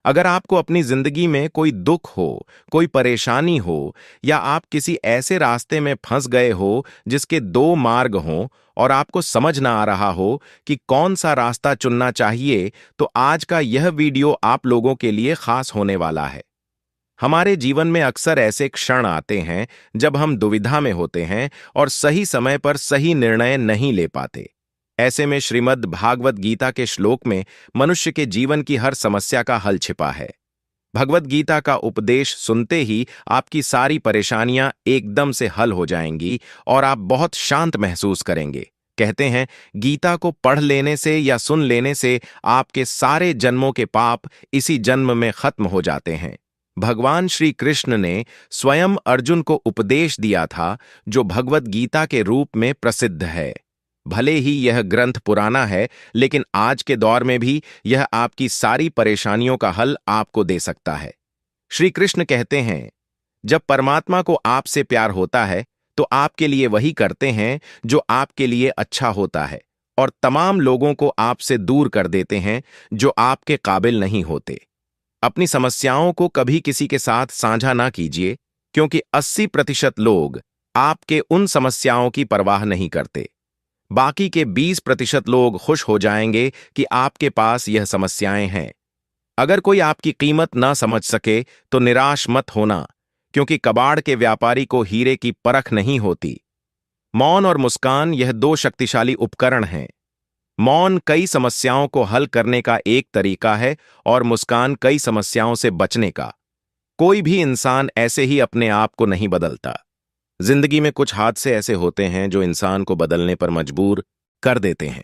अगर आपको अपनी जिंदगी में कोई दुख हो, कोई परेशानी हो, या आप किसी ऐसे रास्ते में फंस गए हो जिसके दो मार्ग हों और आपको समझ ना आ रहा हो कि कौन सा रास्ता चुनना चाहिए, तो आज का यह वीडियो आप लोगों के लिए खास होने वाला है। हमारे जीवन में अक्सर ऐसे क्षण आते हैं जब हम दुविधा में होते हैं और सही समय पर सही निर्णय नहीं ले पाते। ऐसे में श्रीमद् भागवत गीता के श्लोक में मनुष्य के जीवन की हर समस्या का हल छिपा है। भगवत गीता का उपदेश सुनते ही आपकी सारी परेशानियां एकदम से हल हो जाएंगी और आप बहुत शांत महसूस करेंगे। कहते हैं, गीता को पढ़ लेने से या सुन लेने से आपके सारे जन्मों के पाप इसी जन्म में खत्म हो जाते हैं। भगवान श्री कृष्ण ने स्वयं अर्जुन को उपदेश दिया था, जो भगवत गीता के रूप में प्रसिद्ध है। भले ही यह ग्रंथ पुराना है, लेकिन आज के दौर में भी यह आपकी सारी परेशानियों का हल आपको दे सकता है। श्री कृष्ण कहते हैं, जब परमात्मा को आपसे प्यार होता है तो आपके लिए वही करते हैं जो आपके लिए अच्छा होता है, और तमाम लोगों को आपसे दूर कर देते हैं जो आपके काबिल नहीं होते। अपनी समस्याओं को कभी किसी के साथ साझा ना कीजिए, क्योंकि 80% लोग आपके उन समस्याओं की परवाह नहीं करते। बाकी के 20% लोग खुश हो जाएंगे कि आपके पास यह समस्याएं हैं। अगर कोई आपकी कीमत ना समझ सके तो निराश मत होना, क्योंकि कबाड़ के व्यापारी को हीरे की परख नहीं होती। मौन और मुस्कान, यह दो शक्तिशाली उपकरण हैं। मौन कई समस्याओं को हल करने का एक तरीका है और मुस्कान कई समस्याओं से बचने का। कोई भी इंसान ऐसे ही अपने आप को नहीं बदलता। जिंदगी में कुछ हादसे ऐसे होते हैं जो इंसान को बदलने पर मजबूर कर देते हैं।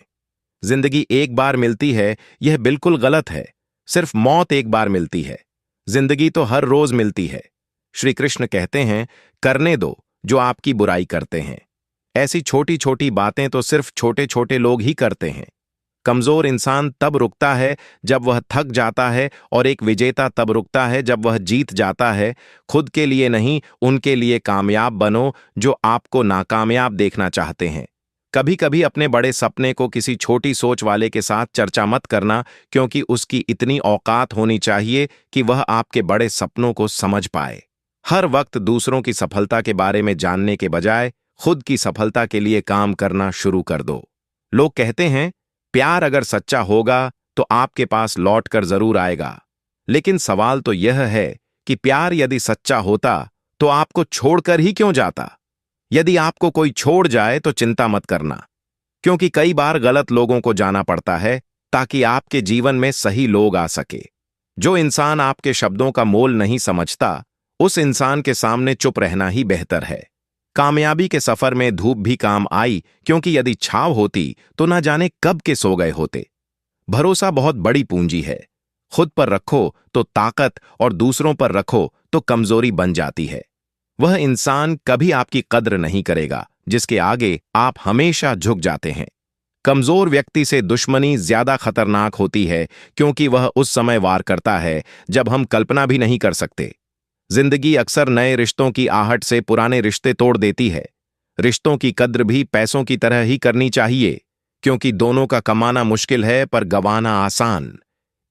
जिंदगी एक बार मिलती है, यह बिल्कुल गलत है। सिर्फ मौत एक बार मिलती है, जिंदगी तो हर रोज मिलती है। श्री कृष्ण कहते हैं, करने दो जो आपकी बुराई करते हैं। ऐसी छोटी छोटी बातें तो सिर्फ छोटे छोटे लोग ही करते हैं। कमजोर इंसान तब रुकता है जब वह थक जाता है, और एक विजेता तब रुकता है जब वह जीत जाता है। खुद के लिए नहीं, उनके लिए कामयाब बनो जो आपको नाकामयाब देखना चाहते हैं। कभी कभी अपने बड़े सपने को किसी छोटी सोच वाले के साथ चर्चा मत करना, क्योंकि उसकी इतनी औकात होनी चाहिए कि वह आपके बड़े सपनों को समझ पाए। हर वक्त दूसरों की सफलता के बारे में जानने के बजाय खुद की सफलता के लिए काम करना शुरू कर दो। लोग कहते हैं, प्यार अगर सच्चा होगा तो आपके पास लौट कर जरूर आएगा। लेकिन सवाल तो यह है कि प्यार यदि सच्चा होता तो आपको छोड़कर ही क्यों जाता? यदि आपको कोई छोड़ जाए तो चिंता मत करना, क्योंकि कई बार गलत लोगों को जाना पड़ता है ताकि आपके जीवन में सही लोग आ सके। जो इंसान आपके शब्दों का मोल नहीं समझता, उस इंसान के सामने चुप रहना ही बेहतर है। कामयाबी के सफर में धूप भी काम आई, क्योंकि यदि छाव होती तो ना जाने कब के सो गए होते। भरोसा बहुत बड़ी पूंजी है। खुद पर रखो तो ताकत, और दूसरों पर रखो तो कमजोरी बन जाती है। वह इंसान कभी आपकी कद्र नहीं करेगा जिसके आगे आप हमेशा झुक जाते हैं। कमजोर व्यक्ति से दुश्मनी ज्यादा खतरनाक होती है, क्योंकि वह उस समय वार करता है जब हम कल्पना भी नहीं कर सकते। जिंदगी अक्सर नए रिश्तों की आहट से पुराने रिश्ते तोड़ देती है। रिश्तों की कद्र भी पैसों की तरह ही करनी चाहिए, क्योंकि दोनों का कमाना मुश्किल है पर गंवाना आसान।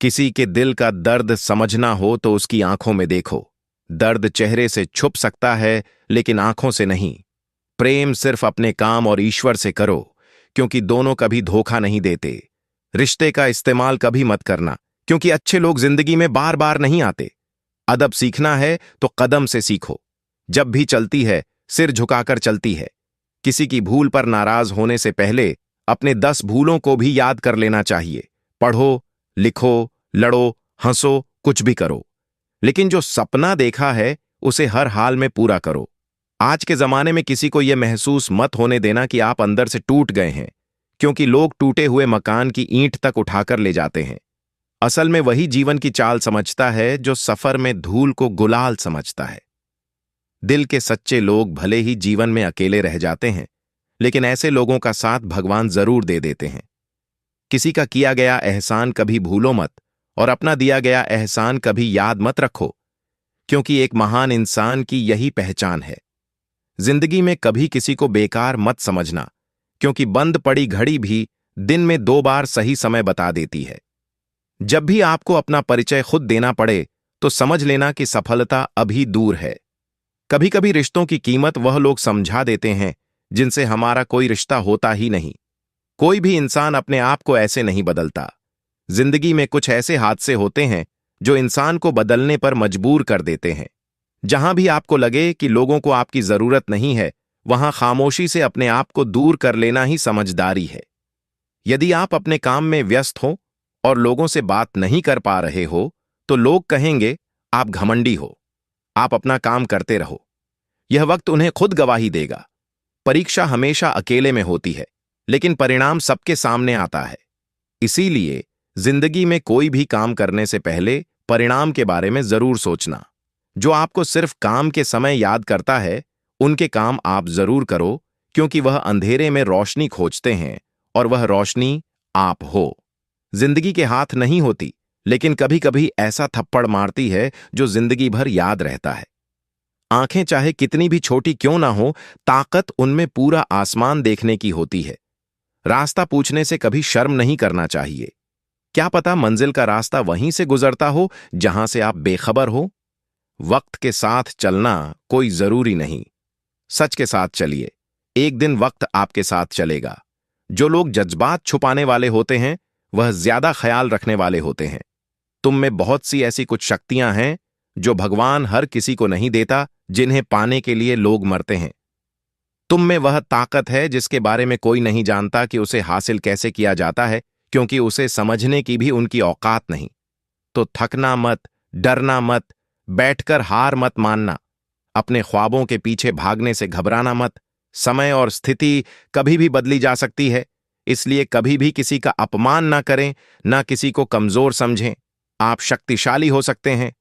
किसी के दिल का दर्द समझना हो तो उसकी आंखों में देखो। दर्द चेहरे से छुप सकता है, लेकिन आंखों से नहीं। प्रेम सिर्फ अपने काम और ईश्वर से करो, क्योंकि दोनों कभी धोखा नहीं देते। रिश्ते का इस्तेमाल कभी मत करना, क्योंकि अच्छे लोग जिंदगी में बार बार नहीं आते। अदब सीखना है तो कदम से सीखो। जब भी चलती है, सिर झुकाकर चलती है। किसी की भूल पर नाराज होने से पहले अपने 10 भूलों को भी याद कर लेना चाहिए। पढ़ो, लिखो, लड़ो, हंसो, कुछ भी करो, लेकिन जो सपना देखा है उसे हर हाल में पूरा करो। आज के जमाने में किसी को यह महसूस मत होने देना कि आप अंदर से टूट गए हैं, क्योंकि लोग टूटे हुए मकान की ईंट तक उठाकर ले जाते हैं। असल में वही जीवन की चाल समझता है जो सफर में धूल को गुलाल समझता है। दिल के सच्चे लोग भले ही जीवन में अकेले रह जाते हैं, लेकिन ऐसे लोगों का साथ भगवान जरूर दे देते हैं। किसी का किया गया एहसान कभी भूलो मत, और अपना दिया गया एहसान कभी याद मत रखो, क्योंकि एक महान इंसान की यही पहचान है। जिंदगी में कभी किसी को बेकार मत समझना, क्योंकि बंद पड़ी घड़ी भी दिन में 2 बार सही समय बता देती है। जब भी आपको अपना परिचय खुद देना पड़े तो समझ लेना कि सफलता अभी दूर है। कभी कभी रिश्तों की कीमत वह लोग समझा देते हैं जिनसे हमारा कोई रिश्ता होता ही नहीं। कोई भी इंसान अपने आप को ऐसे नहीं बदलता। जिंदगी में कुछ ऐसे हादसे होते हैं जो इंसान को बदलने पर मजबूर कर देते हैं। जहां भी आपको लगे कि लोगों को आपकी जरूरत नहीं है, वहां खामोशी से अपने आप को दूर कर लेना ही समझदारी है। यदि आप अपने काम में व्यस्त हो और लोगों से बात नहीं कर पा रहे हो, तो लोग कहेंगे आप घमंडी हो। आप अपना काम करते रहो। यह वक्त उन्हें खुद गवाही देगा। परीक्षा हमेशा अकेले में होती है, लेकिन परिणाम सबके सामने आता है। इसीलिए जिंदगी में कोई भी काम करने से पहले परिणाम के बारे में जरूर सोचना। जो आपको सिर्फ काम के समय याद करता है, उनके काम आप जरूर करो, क्योंकि वह अंधेरे में रोशनी खोजते हैं और वह रोशनी आप हो। जिंदगी के हाथ नहीं होती, लेकिन कभी कभी ऐसा थप्पड़ मारती है जो जिंदगी भर याद रहता है। आंखें चाहे कितनी भी छोटी क्यों ना हो, ताकत उनमें पूरा आसमान देखने की होती है। रास्ता पूछने से कभी शर्म नहीं करना चाहिए। क्या पता मंजिल का रास्ता वहीं से गुजरता हो जहां से आप बेखबर हो। वक्त के साथ चलना कोई जरूरी नहीं। सच के साथ चलिए, एक दिन वक्त आपके साथ चलेगा। जो लोग जज्बात छुपाने वाले होते हैं, वह ज्यादा ख्याल रखने वाले होते हैं। तुम में बहुत सी ऐसी कुछ शक्तियां हैं जो भगवान हर किसी को नहीं देता, जिन्हें पाने के लिए लोग मरते हैं। तुम में वह ताकत है जिसके बारे में कोई नहीं जानता कि उसे हासिल कैसे किया जाता है, क्योंकि उसे समझने की भी उनकी औकात नहीं। तो थकना मत, डरना मत, बैठकर हार मत मानना, अपने ख्वाबों के पीछे भागने से घबराना मत। समय और स्थिति कभी भी बदली जा सकती है, इसलिए कभी भी किसी का अपमान ना करें, ना किसी को कमजोर समझें। आप शक्तिशाली हो सकते हैं,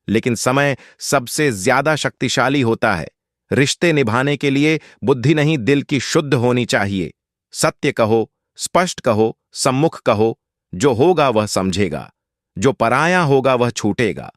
लेकिन समय सबसे ज्यादा शक्तिशाली होता है। रिश्ते निभाने के लिए बुद्धि नहीं, दिल की शुद्ध होनी चाहिए। सत्य कहो, स्पष्ट कहो, सम्मुख कहो। जो होगा वह समझेगा, जो पराया होगा वह छूटेगा।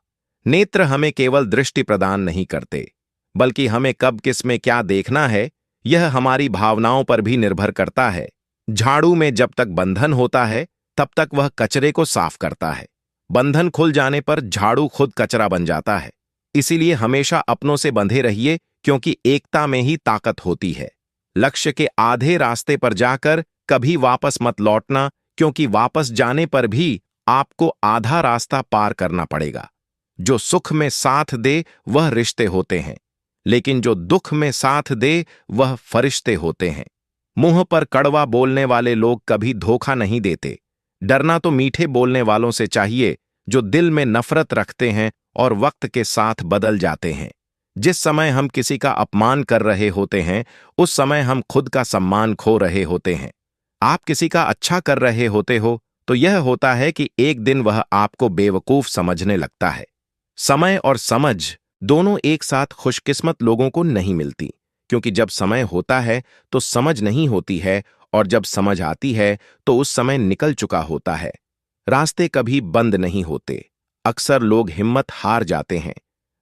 नेत्र हमें केवल दृष्टि प्रदान नहीं करते, बल्कि हमें कब किस में क्या देखना है, यह हमारी भावनाओं पर भी निर्भर करता है। झाड़ू में जब तक बंधन होता है, तब तक वह कचरे को साफ करता है। बंधन खुल जाने पर झाड़ू खुद कचरा बन जाता है। इसीलिए हमेशा अपनों से बंधे रहिए, क्योंकि एकता में ही ताकत होती है। लक्ष्य के आधे रास्ते पर जाकर कभी वापस मत लौटना, क्योंकि वापस जाने पर भी आपको आधा रास्ता पार करना पड़ेगा। जो सुख में साथ दे वह रिश्ते होते हैं, लेकिन जो दुख में साथ दे वह फरिश्ते होते हैं। मुंह पर कड़वा बोलने वाले लोग कभी धोखा नहीं देते। डरना तो मीठे बोलने वालों से चाहिए, जो दिल में नफरत रखते हैं और वक्त के साथ बदल जाते हैं। जिस समय हम किसी का अपमान कर रहे होते हैं, उस समय हम खुद का सम्मान खो रहे होते हैं। आप किसी का अच्छा कर रहे होते हो तो यह होता है कि एक दिन वह आपको बेवकूफ समझने लगता है। समय और समझ दोनों एक साथ खुशकिस्मत लोगों को नहीं मिलती, क्योंकि जब समय होता है तो समझ नहीं होती है, और जब समझ आती है तो उस समय निकल चुका होता है। रास्ते कभी बंद नहीं होते। अक्सर लोग हिम्मत हार जाते हैं।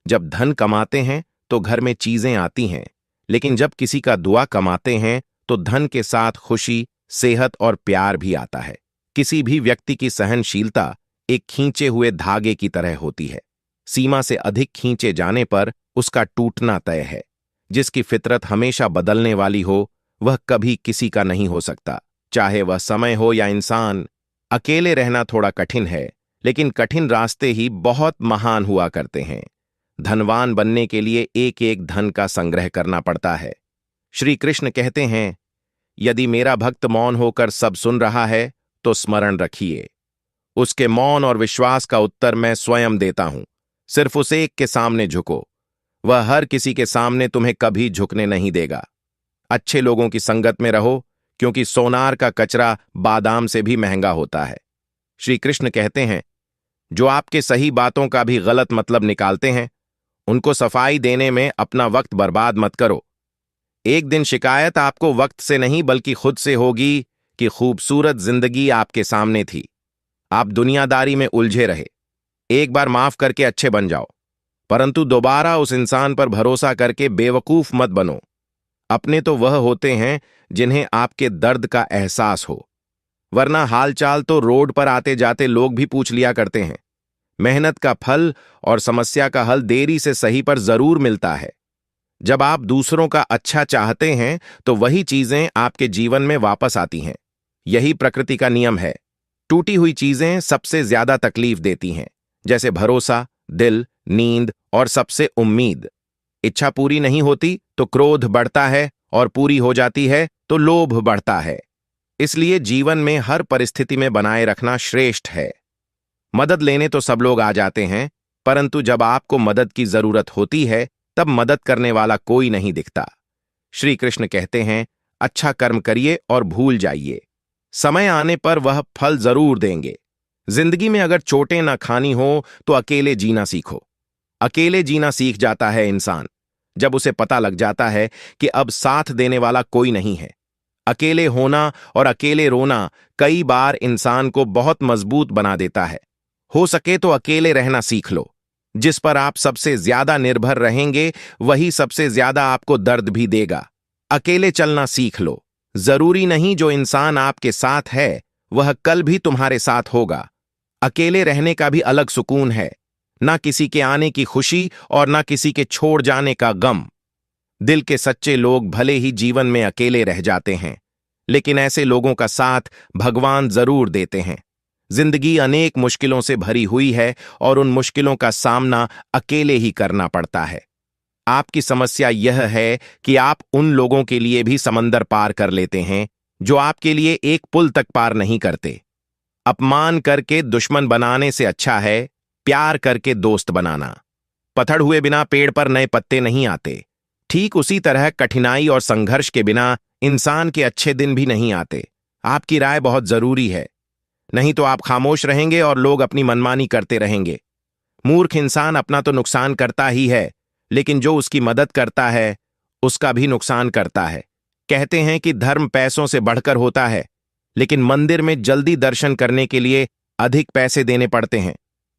जब धन कमाते हैं तो घर में चीजें आती हैं, लेकिन जब किसी का दुआ कमाते हैं तो धन के साथ खुशी, सेहत और प्यार भी आता है। किसी भी व्यक्ति की सहनशीलता एक खींचे हुए धागे की तरह होती है। सीमा से अधिक खींचे जाने पर उसका टूटना तय है। जिसकी फितरत हमेशा बदलने वाली हो, वह कभी किसी का नहीं हो सकता, चाहे वह समय हो या इंसान। अकेले रहना थोड़ा कठिन है, लेकिन कठिन रास्ते ही बहुत महान हुआ करते हैं। धनवान बनने के लिए एक एक धन का संग्रह करना पड़ता है। श्री कृष्ण कहते हैं, यदि मेरा भक्त मौन होकर सब सुन रहा है तो स्मरण रखिए, उसके मौन और विश्वास का उत्तर मैं स्वयं देता हूं। सिर्फ उस एक के सामने झुको, वह हर किसी के सामने तुम्हें कभी झुकने नहीं देगा। अच्छे लोगों की संगत में रहो, क्योंकि सोनार का कचरा बादाम से भी महंगा होता है। श्री कृष्ण कहते हैं, जो आपके सही बातों का भी गलत मतलब निकालते हैं, उनको सफाई देने में अपना वक्त बर्बाद मत करो। एक दिन शिकायत आपको वक्त से नहीं बल्कि खुद से होगी कि खूबसूरत जिंदगी आपके सामने थी, आप दुनियादारी में उलझे रहे। एक बार माफ करके अच्छे बन जाओ, परंतु दोबारा उस इंसान पर भरोसा करके बेवकूफ मत बनो। अपने तो वह होते हैं जिन्हें आपके दर्द का एहसास हो। वरना हालचाल तो रोड पर आते जाते लोग भी पूछ लिया करते हैं। मेहनत का फल और समस्या का हल देरी से सही पर जरूर मिलता है। जब आप दूसरों का अच्छा चाहते हैं तो वही चीजें आपके जीवन में वापस आती हैं। यही प्रकृति का नियम है। टूटी हुई चीजें सबसे ज्यादा तकलीफ देती हैं, जैसे भरोसा, दिल, नींद और सबसे उम्मीद। इच्छा पूरी नहीं होती तो क्रोध बढ़ता है, और पूरी हो जाती है तो लोभ बढ़ता है। इसलिए जीवन में हर परिस्थिति में बनाए रखना श्रेष्ठ है। मदद लेने तो सब लोग आ जाते हैं, परंतु जब आपको मदद की जरूरत होती है तब मदद करने वाला कोई नहीं दिखता। श्री कृष्ण कहते हैं, अच्छा कर्म करिए और भूल जाइए, समय आने पर वह फल जरूर देंगे। जिंदगी में अगर चोटें ना खानी हो तो अकेले जीना सीखो। अकेले जीना सीख जाता है इंसान जब उसे पता लग जाता है कि अब साथ देने वाला कोई नहीं है। अकेले होना और अकेले रोना कई बार इंसान को बहुत मजबूत बना देता है। हो सके तो अकेले रहना सीख लो। जिस पर आप सबसे ज्यादा निर्भर रहेंगे वही सबसे ज्यादा आपको दर्द भी देगा। अकेले चलना सीख लो। जरूरी नहीं जो इंसान आपके साथ है वह कल भी तुम्हारे साथ होगा। अकेले रहने का भी अलग सुकून है, ना किसी के आने की खुशी और ना किसी के छोड़ जाने का गम। दिल के सच्चे लोग भले ही जीवन में अकेले रह जाते हैं, लेकिन ऐसे लोगों का साथ भगवान जरूर देते हैं। जिंदगी अनेक मुश्किलों से भरी हुई है और उन मुश्किलों का सामना अकेले ही करना पड़ता है। आपकी समस्या यह है कि आप उन लोगों के लिए भी समंदर पार कर लेते हैं जो आपके लिए एक पुल तक पार नहीं करते। अपमान करके दुश्मन बनाने से अच्छा है प्यार करके दोस्त बनाना। पतझड़ हुए बिना पेड़ पर नए पत्ते नहीं आते। ठीक उसी तरह कठिनाई और संघर्ष के बिना इंसान के अच्छे दिन भी नहीं आते। आपकी राय बहुत जरूरी है, नहीं तो आप खामोश रहेंगे और लोग अपनी मनमानी करते रहेंगे। मूर्ख इंसान अपना तो नुकसान करता ही है, लेकिन जो उसकी मदद करता है उसका भी नुकसान करता है। कहते हैं कि धर्म पैसों से बढ़कर होता है, लेकिन मंदिर में जल्दी दर्शन करने के लिए अधिक पैसे देने पड़ते हैं।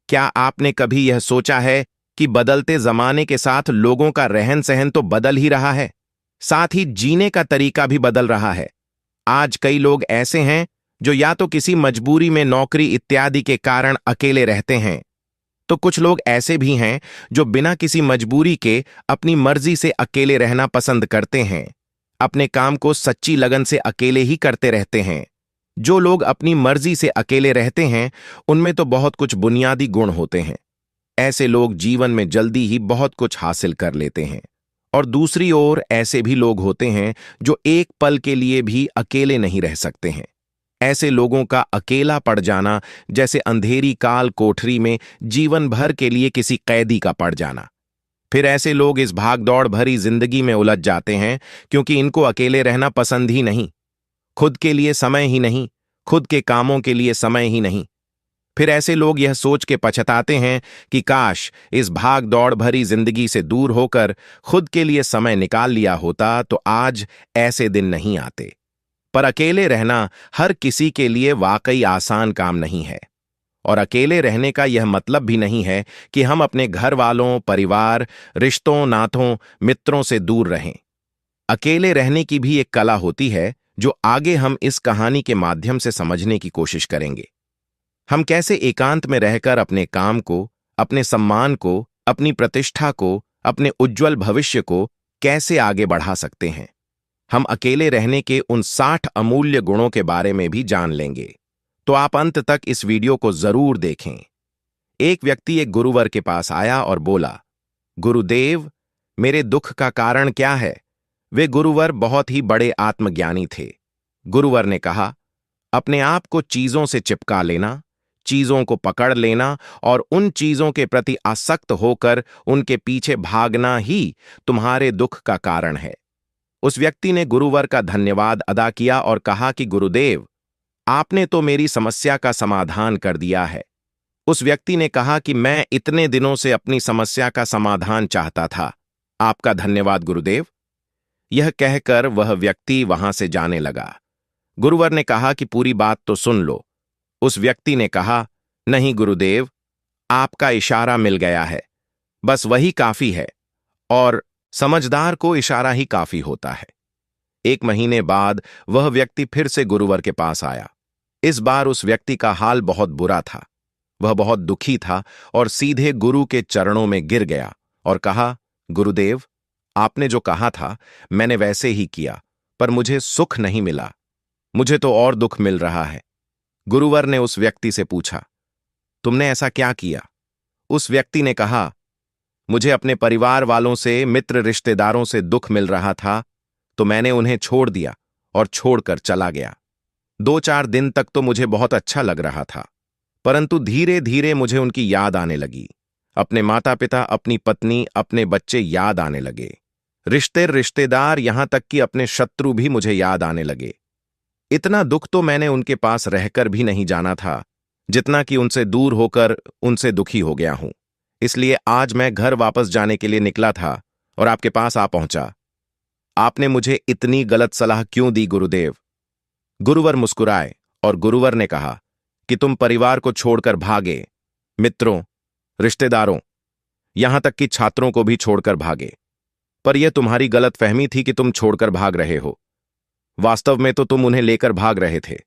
क्या आपने कभी यह सोचा है कि बदलते जमाने के साथ लोगों का रहन सहन तो बदल ही रहा है, साथ ही जीने का तरीका भी बदल रहा है। आज कई लोग ऐसे हैं जो या तो किसी मजबूरी में नौकरी इत्यादि के कारण अकेले रहते हैं, तो कुछ लोग ऐसे भी हैं जो बिना किसी मजबूरी के अपनी मर्जी से अकेले रहना पसंद करते हैं। अपने काम को सच्ची लगन से अकेले ही करते रहते हैं। जो लोग अपनी मर्जी से अकेले रहते हैं उनमें तो बहुत कुछ बुनियादी गुण होते हैं। ऐसे लोग जीवन में जल्दी ही बहुत कुछ हासिल कर लेते हैं। और दूसरी ओर ऐसे भी लोग होते हैं जो एक पल के लिए भी अकेले नहीं रह सकते हैं। ऐसे लोगों का अकेला पड़ जाना जैसे अंधेरी काल कोठरी में जीवन भर के लिए किसी कैदी का पड़ जाना। फिर ऐसे लोग इस भागदौड़ भरी जिंदगी में उलझ जाते हैं क्योंकि इनको अकेले रहना पसंद ही नहीं। खुद के लिए समय ही नहीं, खुद के कामों के लिए समय ही नहीं। फिर ऐसे लोग यह सोच के पछताते हैं कि काश इस भाग दौड़ भरी जिंदगी से दूर होकर खुद के लिए समय निकाल लिया होता तो आज ऐसे दिन नहीं आते। पर अकेले रहना हर किसी के लिए वाकई आसान काम नहीं है। और अकेले रहने का यह मतलब भी नहीं है कि हम अपने घर वालों, परिवार, रिश्तों, नातों, मित्रों से दूर रहें। अकेले रहने की भी एक कला होती है जो आगे हम इस कहानी के माध्यम से समझने की कोशिश करेंगे। हम कैसे एकांत में रहकर अपने काम को, अपने सम्मान को, अपनी प्रतिष्ठा को, अपने उज्जवल भविष्य को कैसे आगे बढ़ा सकते हैं। हम अकेले रहने के उन 60 अमूल्य गुणों के बारे में भी जान लेंगे, तो आप अंत तक इस वीडियो को जरूर देखें। एक व्यक्ति एक गुरुवर के पास आया और बोला, गुरुदेव, मेरे दुख का कारण क्या है? वे गुरुवर बहुत ही बड़े आत्मज्ञानी थे। गुरुवर ने कहा, अपने आप को चीजों से चिपका लेना, चीजों को पकड़ लेना और उन चीजों के प्रति आसक्त होकर उनके पीछे भागना ही तुम्हारे दुख का कारण है। उस व्यक्ति ने गुरुवर का धन्यवाद अदा किया और कहा कि गुरुदेव, आपने तो मेरी समस्या का समाधान कर दिया है। उस व्यक्ति ने कहा कि मैं इतने दिनों से अपनी समस्या का समाधान चाहता था। आपका धन्यवाद गुरुदेव। यह कहकर वह व्यक्ति वहां से जाने लगा। गुरुवर ने कहा कि पूरी बात तो सुन लो। उस व्यक्ति ने कहा, नहीं गुरुदेव, आपका इशारा मिल गया है, बस वही काफी है, और समझदार को इशारा ही काफी होता है। 1 महीने बाद वह व्यक्ति फिर से गुरुवर के पास आया। इस बार उस व्यक्ति का हाल बहुत बुरा था। वह बहुत दुखी था और सीधे गुरु के चरणों में गिर गया और कहा, गुरुदेव, आपने जो कहा था मैंने वैसे ही किया, पर मुझे सुख नहीं मिला। मुझे तो और दुख मिल रहा है। गुरुवर ने उस व्यक्ति से पूछा, तुमने ऐसा क्या किया? उस व्यक्ति ने कहा, मुझे अपने परिवार वालों से, मित्र रिश्तेदारों से दुख मिल रहा था, तो मैंने उन्हें छोड़ दिया और छोड़कर चला गया। 2-4 दिन तक तो मुझे बहुत अच्छा लग रहा था, परंतु धीरे धीरे मुझे उनकी याद आने लगी। अपने माता पिता, अपनी पत्नी, अपने बच्चे याद आने लगे। रिश्तेदार, यहां तक कि अपने शत्रु भी मुझे याद आने लगे। इतना दुख तो मैंने उनके पास रहकर भी नहीं जाना था, जितना कि उनसे दूर होकर उनसे दुखी हो गया हूं। इसलिए आज मैं घर वापस जाने के लिए निकला था और आपके पास आ पहुंचा। आपने मुझे इतनी गलत सलाह क्यों दी गुरुदेव? गुरुवर मुस्कुराए और गुरुवर ने कहा कि तुम परिवार को छोड़कर भागे, मित्रों, रिश्तेदारों, यहां तक कि छात्रों को भी छोड़कर भागे। पर यह तुम्हारी गलतफहमी थी कि तुम छोड़कर भाग रहे हो। वास्तव में तो तुम उन्हें लेकर भाग रहे थे।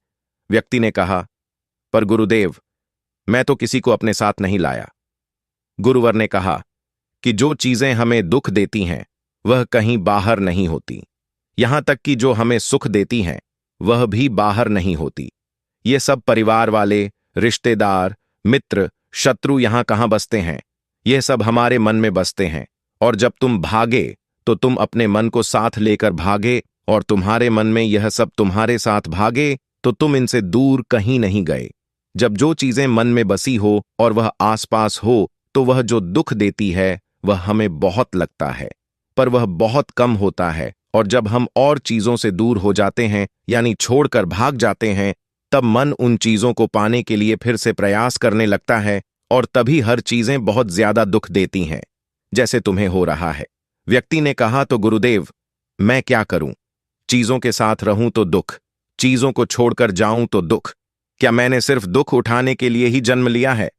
व्यक्ति ने कहा, पर गुरुदेव, मैं तो किसी को अपने साथ नहीं लाया। गुरुवर ने कहा कि जो चीजें हमें दुख देती हैं वह कहीं बाहर नहीं होती। यहां तक कि जो हमें सुख देती हैं वह भी बाहर नहीं होती। ये सब परिवार वाले, रिश्तेदार, मित्र, शत्रु यहां कहां बसते हैं? यह सब हमारे मन में बसते हैं। और जब तुम भागे तो तुम अपने मन को साथ लेकर भागे, और तुम्हारे मन में यह सब तुम्हारे साथ भागे तो तुम इनसे दूर कहीं नहीं गए। जब जो चीजें मन में बसी हो और वह आसपास हो तो वह जो दुख देती है वह हमें बहुत लगता है, पर वह बहुत कम होता है। और जब हम और चीजों से दूर हो जाते हैं, यानी छोड़कर भाग जाते हैं, तब मन उन चीजों को पाने के लिए फिर से प्रयास करने लगता है, और तभी हर चीजें बहुत ज्यादा दुख देती हैं, जैसे तुम्हें हो रहा है। व्यक्ति ने कहा, तो गुरुदेव, मैं क्या करूं? चीजों के साथ रहूं तो दुख, चीजों को छोड़कर जाऊं तो दुख। क्या मैंने सिर्फ दुख उठाने के लिए ही जन्म लिया है?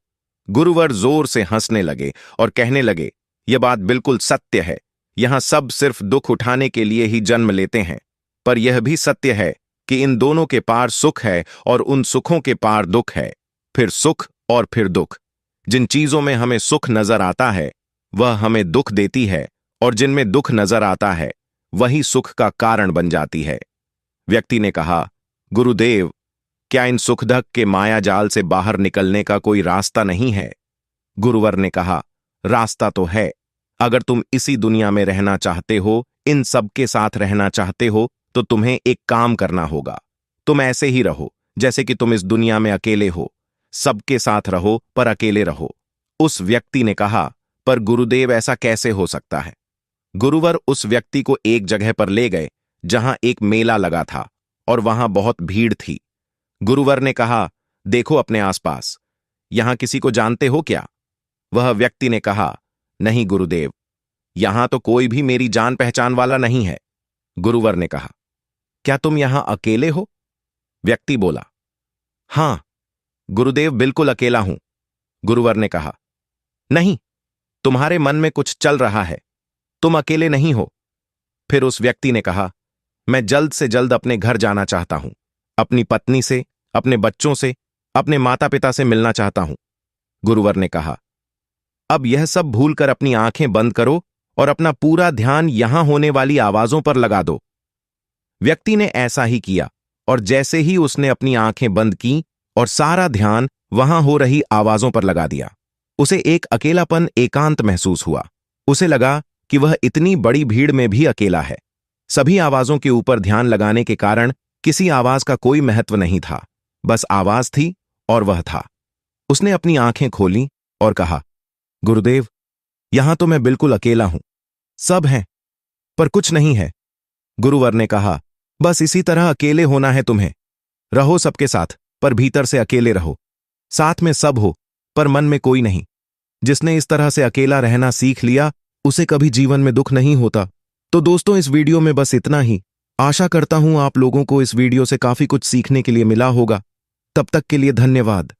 गुरुवर जोर से हंसने लगे और कहने लगे, यह बात बिल्कुल सत्य है। यहां सब सिर्फ दुख उठाने के लिए ही जन्म लेते हैं, पर यह भी सत्य है कि इन दोनों के पार सुख है और उन सुखों के पार दुख है, फिर सुख और फिर दुख। जिन चीजों में हमें सुख नजर आता है वह हमें दुख देती है, और जिनमें दुख नजर आता है वही सुख का कारण बन जाती है। व्यक्ति ने कहा, गुरुदेव, क्या इन सुखदक के माया जाल से बाहर निकलने का कोई रास्ता नहीं है? गुरुवर ने कहा, रास्ता तो है। अगर तुम इसी दुनिया में रहना चाहते हो, इन सब के साथ रहना चाहते हो, तो तुम्हें एक काम करना होगा। तुम ऐसे ही रहो जैसे कि तुम इस दुनिया में अकेले हो। सबके साथ रहो पर अकेले रहो। उस व्यक्ति ने कहा, पर गुरुदेव, ऐसा कैसे हो सकता है? गुरुवर उस व्यक्ति को एक जगह पर ले गए जहां एक मेला लगा था और वहां बहुत भीड़ थी। गुरुवर ने कहा, देखो अपने आसपास, यहां किसी को जानते हो क्या? वह व्यक्ति ने कहा, नहीं गुरुदेव, यहां तो कोई भी मेरी जान पहचान वाला नहीं है। गुरुवर ने कहा, क्या तुम यहां अकेले हो? व्यक्ति बोला, हां गुरुदेव, बिल्कुल अकेला हूं। गुरुवर ने कहा, नहीं, तुम्हारे मन में कुछ चल रहा है, तुम अकेले नहीं हो। फिर उस व्यक्ति ने कहा, मैं जल्द से जल्द अपने घर जाना चाहता हूं, अपनी पत्नी से, अपने बच्चों से, अपने माता पिता से मिलना चाहता हूं। गुरुवर ने कहा, अब यह सब भूलकर अपनी आंखें बंद करो और अपना पूरा ध्यान यहां होने वाली आवाजों पर लगा दो। व्यक्ति ने ऐसा ही किया, और जैसे ही उसने अपनी आंखें बंद की और सारा ध्यान वहां हो रही आवाजों पर लगा दिया, उसे एक अकेलापन, एकांत महसूस हुआ। उसे लगा कि वह इतनी बड़ी भीड़ में भी अकेला है। सभी आवाजों के ऊपर ध्यान लगाने के कारण किसी आवाज का कोई महत्व नहीं था, बस आवाज थी और वह था। उसने अपनी आंखें खोली और कहा, गुरुदेव, यहां तो मैं बिल्कुल अकेला हूं। सब हैं, पर कुछ नहीं है। गुरुवर ने कहा, बस इसी तरह अकेले होना है तुम्हें। रहो सबके साथ, पर भीतर से अकेले रहो। साथ में सब हो, पर मन में कोई नहीं। जिसने इस तरह से अकेला रहना सीख लिया, उसे कभी जीवन में दुख नहीं होता। तो दोस्तों, इस वीडियो में बस इतना ही। आशा करता हूं आप लोगों को इस वीडियो से काफी कुछ सीखने के लिए मिला होगा। तब तक के लिए धन्यवाद।